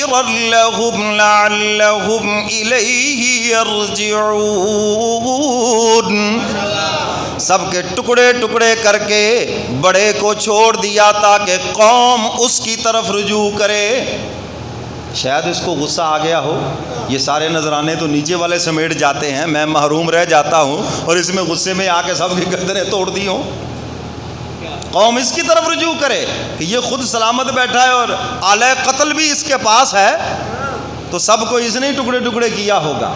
خَيْرًا لَهُمْ لَعَلَّهُمْ إِلَيْهِ يَرْجِعُونَ۔ سب کے ٹکڑے ٹکڑے کر کے بڑے کو چھوڑ دیا تاکہ قوم اس کی طرف رجوع کرے۔ شاید اس کو غصہ آ گیا ہو، یہ سارے نذرانے تو نیچے والے سمیٹ جاتے ہیں، میں محروم رہ جاتا ہوں اور اس میں غصے میں آ کے سب کی گردنیں توڑ دی ہوں۔ قوم اس کی طرف رجوع کرے کہ یہ خود سلامت بیٹھا ہے اور آلہ قتل بھی اس کے پاس ہے، تو سب کو اس نے ٹکڑے ٹکڑے کیا ہوگا۔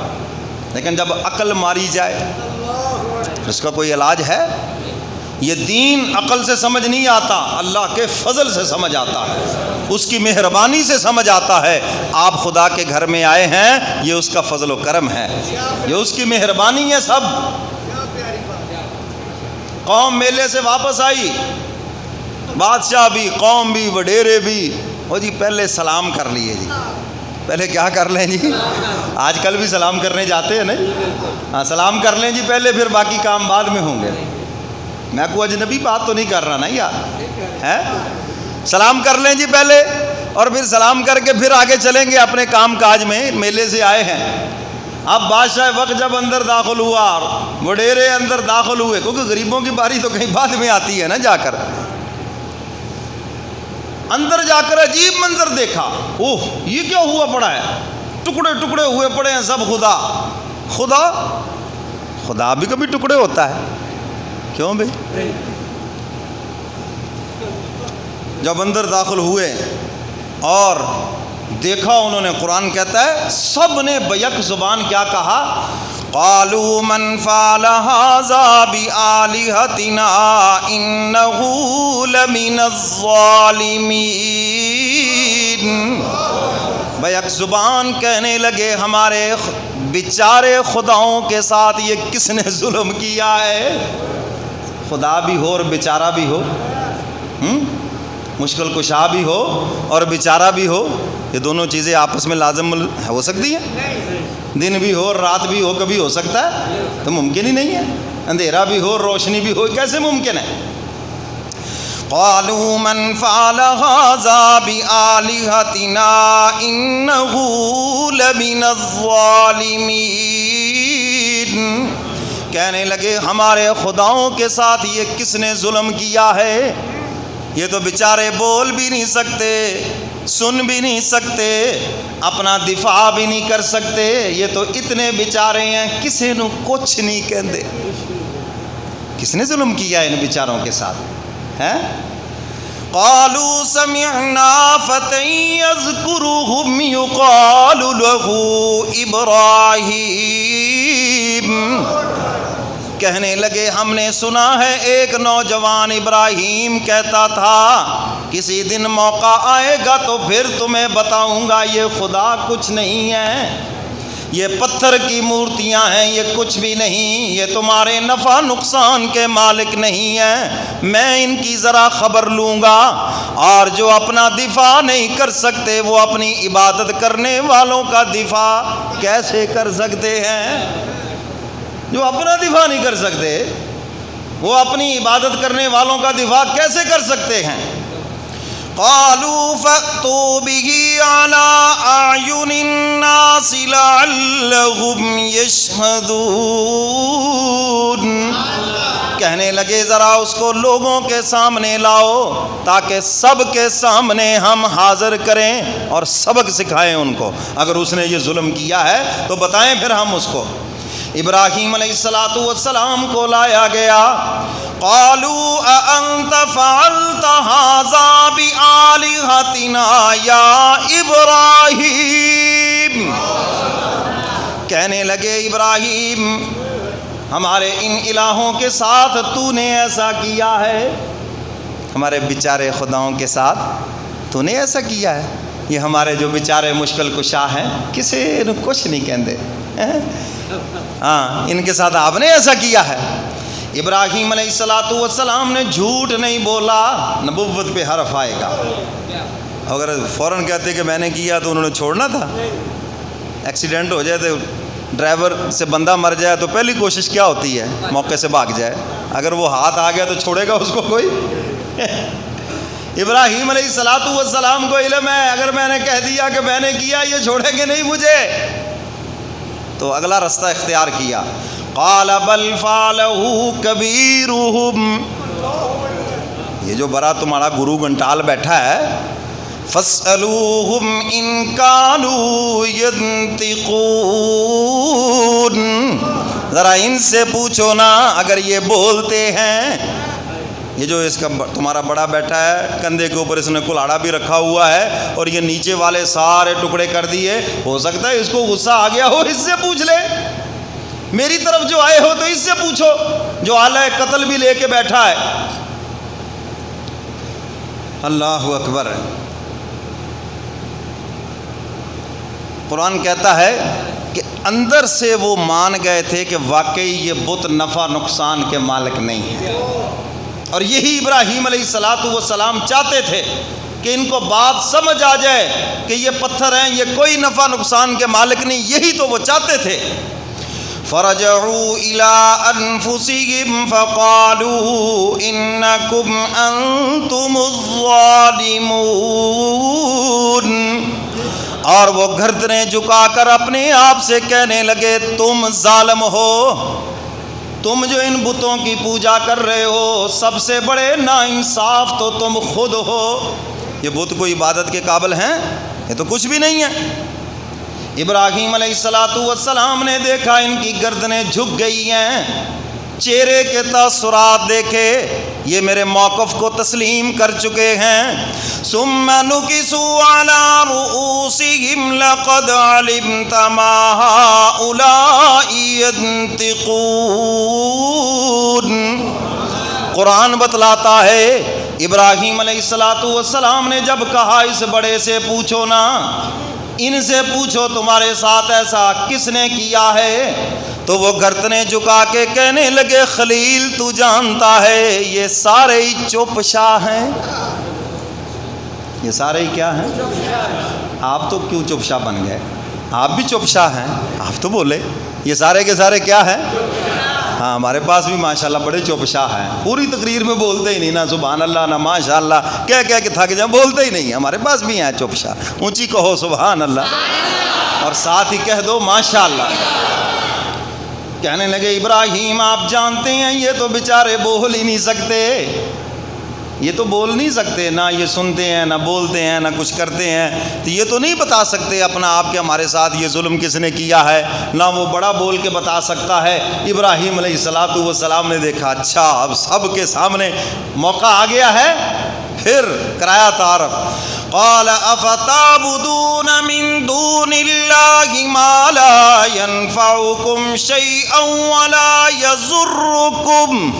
لیکن جب عقل ماری جائے، اس کا کوئی علاج ہے؟ یہ دین عقل سے سمجھ نہیں آتا، اللہ کے فضل سے سمجھ آتا ہے، اس کی مہربانی سے سمجھ آتا ہے۔ آپ خدا کے گھر میں آئے ہیں، یہ اس کا فضل و کرم ہے، یہ اس کی مہربانی ہے۔ سب قوم میلے سے واپس آئی، بادشاہ بھی، قوم بھی، وڈیرے بھی، وہ جی پہلے سلام کر لیے جی، پہلے کیا کر لیں جی؟ آج کل بھی سلام کرنے جاتے ہیں نا، ہاں سلام کر لیں جی پہلے، پھر باقی کام بعد میں ہوں گے۔ میں کوئی اجنبی بات تو نہیں کر رہا نا یار، ہے؟ سلام کر لیں جی پہلے، اور پھر سلام کر کے پھر آگے چلیں گے اپنے کام کاج میں، میلے سے آئے ہیں۔ اب بادشاہ وقت جب اندر داخل ہوا اور وڈیرے اندر داخل ہوئے، کیونکہ غریبوں کی باری تو کہیں بعد میں آتی ہے نا، جا کر اندر جا کر عجیب منظر دیکھا۔ اوہ یہ کیا ہوا پڑا ہے؟ ٹکڑے ٹکڑے ہوئے پڑے ہیں سب۔ خدا بھی کبھی ٹکڑے ہوتا ہے، کیوں بھائی؟ جب اندر داخل ہوئے اور دیکھا انہوں نے، قرآن کہتا ہے سب نے بیک زبان کیا کہا؟ قالوا من فعل هذا بآلهتنا انه لمن الظالمین۔ بیک زبان کہنے لگے ہمارے بیچارے خداؤں کے ساتھ یہ کس نے ظلم کیا ہے؟ خدا بھی ہو اور بیچارہ بھی ہو، مشکل کشا بھی ہو اور بیچارہ بھی ہو، یہ دونوں چیزیں آپس میں لازم ہو سکتی ہیں؟ دن بھی ہو اور رات بھی ہو، کبھی ہو سکتا ہے؟ تو ممکن ہی نہیں ہے۔ اندھیرا بھی ہو اور روشنی بھی ہو، کیسے ممکن ہے؟ قالوا من فعل هذا بآلهتنا انه لمن الظالمین۔ کہنے لگے ہمارے خداؤں کے ساتھ یہ کس نے ظلم کیا ہے؟ یہ تو بیچارے بول بھی نہیں سکتے، سن بھی نہیں سکتے، اپنا دفاع بھی نہیں کر سکتے، یہ تو اتنے بیچارے ہیں کسی نو کچھ نہیں کہندے۔ کس نے ظلم کیا ان بیچاروں کے ساتھ ہے؟ قالوا سمعنا فتى يذكرهم يقال له ابراہیم۔ کہنے لگے ہم نے سنا ہے ایک نوجوان ابراہیم کہتا تھا کسی دن موقع آئے گا تو پھر تمہیں بتاؤں گا یہ خدا کچھ نہیں ہے، یہ پتھر کی مورتیاں ہیں، یہ کچھ بھی نہیں، یہ تمہارے نفع نقصان کے مالک نہیں ہیں، میں ان کی ذرا خبر لوں گا۔ اور جو اپنا دفاع نہیں کر سکتے وہ اپنی عبادت کرنے والوں کا دفاع کیسے کر سکتے ہیں؟ جو اپنا دفاع نہیں کر سکتے وہ اپنی عبادت کرنے والوں کا دفاع کیسے کر سکتے ہیں؟ قالوا فأتوا به على أعين الناس لعلهم يشهدون۔ کہنے لگے ذرا اس کو لوگوں کے سامنے لاؤ تاکہ سب کے سامنے ہم حاضر کریں اور سبق سکھائیں ان کو، اگر اس نے یہ ظلم کیا ہے تو بتائیں پھر ہم اس کو۔ ابراہیم علیہ السلام کو لایا گیا۔ قالوا أأنت فعلت هذا بآلهتنا یا ابراہیم۔ کہنے لگے ابراہیم ہمارے ان الہوں کے ساتھ تو نے ایسا کیا ہے؟ ہمارے بیچارے خداؤں کے ساتھ تو نے ایسا کیا ہے؟ یہ ہمارے جو بیچارے مشکل کشا ہیں کسی نے کچھ نہیں کہندے، ہاں ان کے ساتھ آپ نے ایسا کیا ہے؟ ابراہیم علیہ السلام نے جھوٹ نہیں بولا، نبوت پہ حرف آئے گا۔ اگر فوراً کہتے کہ میں نے کیا تو انہوں نے چھوڑنا تھا۔ ایکسیڈنٹ ہو جائے تو ڈرائیور سے بندہ مر جائے تو پہلی کوشش کیا ہوتی ہے؟ موقع سے بھاگ جائے۔ اگر وہ ہاتھ آ گیا تو چھوڑے گا اس کو کوئی؟ ابراہیم علیہ السلام کو علم ہے، اگر میں نے کہہ دیا کہ میں نے کیا، یہ چھوڑیں گے نہیں مجھے، تو اگلا رستہ اختیار کیا. قال بل فعلہ کبیرہم، یہ جو بڑا تمہارا گرو گھنٹال بیٹھا ہے، فاسألوہم ان کانوا ینطقون، ذرا ان سے پوچھو نا اگر یہ بولتے ہیں. یہ جو اس کا تمہارا بڑا بیٹھا ہے، کندھے کے اوپر اس نے کلاڑا بھی رکھا ہوا ہے اور یہ نیچے والے سارے ٹکڑے کر دیے، ہو سکتا ہے اس کو غصہ آ گیا ہو، اس سے پوچھ لے. میری طرف جو آئے ہو تو اس سے پوچھو، جو آلہ قتل بھی لے کے بیٹھا ہے. اللہ اکبر. قرآن کہتا ہے کہ اندر سے وہ مان گئے تھے کہ واقعی یہ بت نفع نقصان کے مالک نہیں ہے، اور یہی ابراہیم علیہ السلام چاہتے تھے کہ ان کو بات سمجھ آ جائے کہ یہ پتھر ہیں، یہ کوئی نفع نقصان کے مالک نہیں، یہی تو وہ چاہتے تھے. فرجعوا الى انفسهم فقالوا انکم انتم الظالمون، اور وہ گردنیں جھکا کر اپنے آپ سے کہنے لگے تم ظالم ہو، تم جو ان بتوں کی پوجا کر رہے ہو، سب سے بڑے ناانصاف تو تم خود ہو. یہ بت کوئی عبادت کے قابل ہیں؟ یہ تو کچھ بھی نہیں ہے. ابراہیم علیہ السلام نے دیکھا ان کی گردنیں جھک گئی ہیں، چہرے کے تاثرات دیکھے، یہ میرے موقف کو تسلیم کر چکے ہیں. ثم نکسوا علی رؤوسہم لقد علمت ما ہؤلاء ینطقون. قرآن بتلاتا ہے ابراہیم علیہ السلام نے جب کہا اس بڑے سے پوچھو نا، ان سے پوچھو تمہارے ساتھ ایسا کس نے کیا ہے، تو وہ گردنیں جھکا کے کہنے لگے خلیل تو جانتا ہے یہ سارے ہی چوپشا ہیں. یہ سارے ہی کیا ہیں؟ آپ تو کیوں چوپشا بن گئے؟ آپ بھی چوپشا ہیں، آپ تو بولے یہ سارے کے سارے کیا ہیں؟ ہاں ہمارے پاس بھی ماشاءاللہ بڑے چوپشا ہیں، پوری تقریر میں بولتے ہی نہیں، نہ سبحان اللہ نہ ماشاءاللہ، کہہ کہہ کے تھک جائیں، بولتے ہی نہیں. ہمارے پاس بھی ہیں چوپشا، اونچی کہو سبحان اللہ اور ساتھ ہی کہہ دو ماشاءاللہ. کہنے لگے ابراہیم آپ جانتے ہیں یہ تو بیچارے بول ہی نہیں سکتے، یہ تو بول نہیں سکتے، نہ یہ سنتے ہیں نہ بولتے ہیں نہ کچھ کرتے ہیں، تو یہ تو نہیں بتا سکتے اپنا آپ کہ ہمارے ساتھ یہ ظلم کس نے کیا ہے، نہ وہ بڑا بول کے بتا سکتا ہے. ابراہیم علیہ السلام نے دیکھا اچھا اب سب کے سامنے موقع آ گیا ہے، پھر کرایا تعارف. قال افتعبدون من دون اللہ ما لا ينفعکم شیئا ولا یضرکم،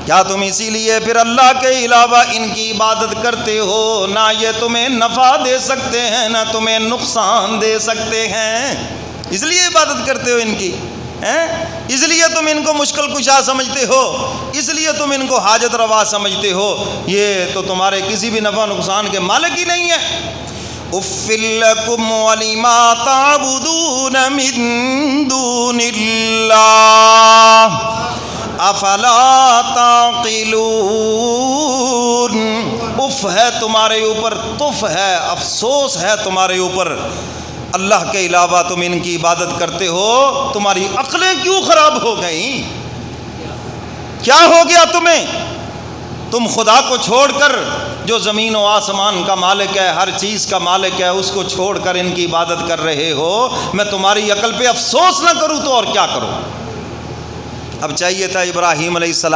کیا تم اسی لیے پھر اللہ کے علاوہ ان کی عبادت کرتے ہو، نہ یہ تمہیں نفع دے سکتے ہیں نہ تمہیں نقصان دے سکتے ہیں، اس لیے عبادت کرتے ہو ان کی، اس لیے تم ان کو مشکل کشا سمجھتے ہو، اس لیے تم ان کو حاجت روا سمجھتے ہو، یہ تو تمہارے کسی بھی نفع نقصان کے مالک ہی نہیں ہے. اف لکم ولما تعبدون من دون اللہ افلا تعقلون. اف ہے تمہارے اوپر، تف ہے، افسوس ہے تمہارے اوپر، اللہ کے علاوہ تم ان کی عبادت کرتے ہو، تمہاری عقلیں کیوں خراب ہو گئیں؟ کیا ہو گیا تمہیں؟ تم خدا کو چھوڑ کر جو زمین و آسمان کا مالک ہے، ہر چیز کا مالک ہے، اس کو چھوڑ کر ان کی عبادت کر رہے ہو. میں تمہاری عقل پہ افسوس نہ کروں تو اور کیا کروں؟ اب چاہیے تھا ابراہیم علیہ السلام